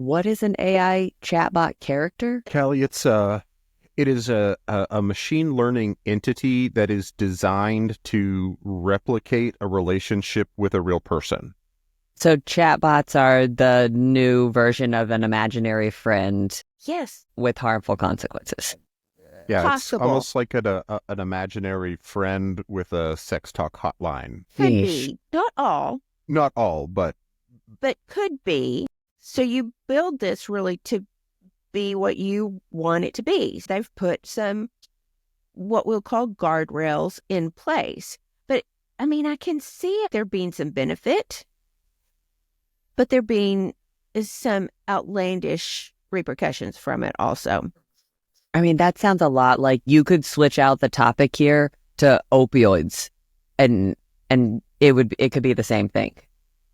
What is an AI chatbot character? Callie, it is a machine learning entity that is designed to replicate a relationship with a real person. So chatbots are the new version of an imaginary friend Yes, with harmful consequences. Yeah, it's possible. almost like an imaginary friend with a sex talk hotline. Could Yeesh. be. Not all, Not all, but but could be. So you build this really to be what you want it to be. They've put some what we'll call guardrails in place. But I mean, I can see there being some benefit, but there being some outlandish repercussions from it also. I mean, that sounds a lot like you could switch out the topic here to opioids and it could be the same thing.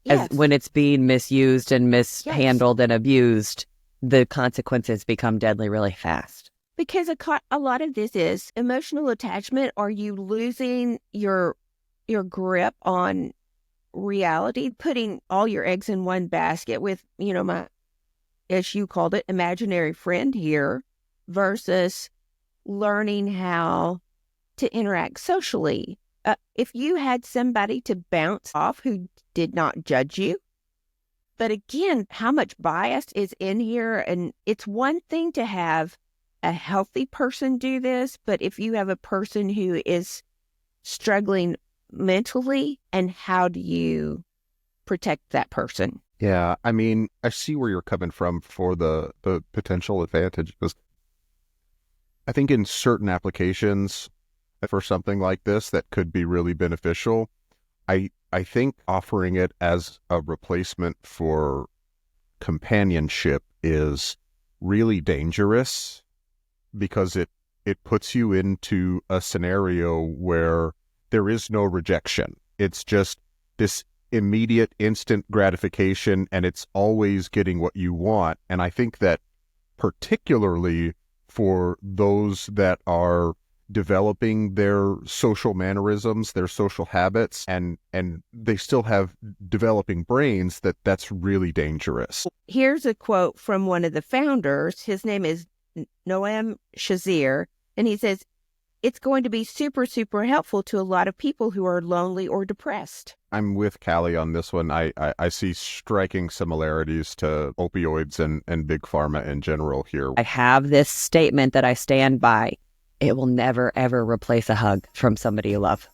Yes. As when it's being misused and mishandled and abused, the consequences become deadly really fast. Because a lot of this is emotional attachment. Are you losing your grip on reality, putting all your eggs in one basket with, my, as you called it, imaginary friend here, versus learning how to interact socially? If you had somebody to bounce off who did not judge you, but again, how much bias is in here? And it's one thing to have a healthy person do this, but if you have a person who is struggling mentally, and how do you protect that person? yeah, I mean, I see where you're coming from for the potential advantages. I think in certain applications for something like this that could be really beneficial, I think offering it as a replacement for companionship is really dangerous because it puts you into a scenario where there is no rejection. It's just this immediate instant gratification and it's always getting what you want. And I think that particularly for those that are developing their social mannerisms, their social habits, and they still have developing brains, that's really dangerous. Here's a quote from one of the founders. His name is Noam Shazir, and he says, "It's going to be super, super helpful to a lot of people who are lonely or depressed." I'm with Callie on this one. I see striking similarities to opioids and big pharma in general here. I have this statement that I stand by. It will never, ever replace a hug from somebody you love.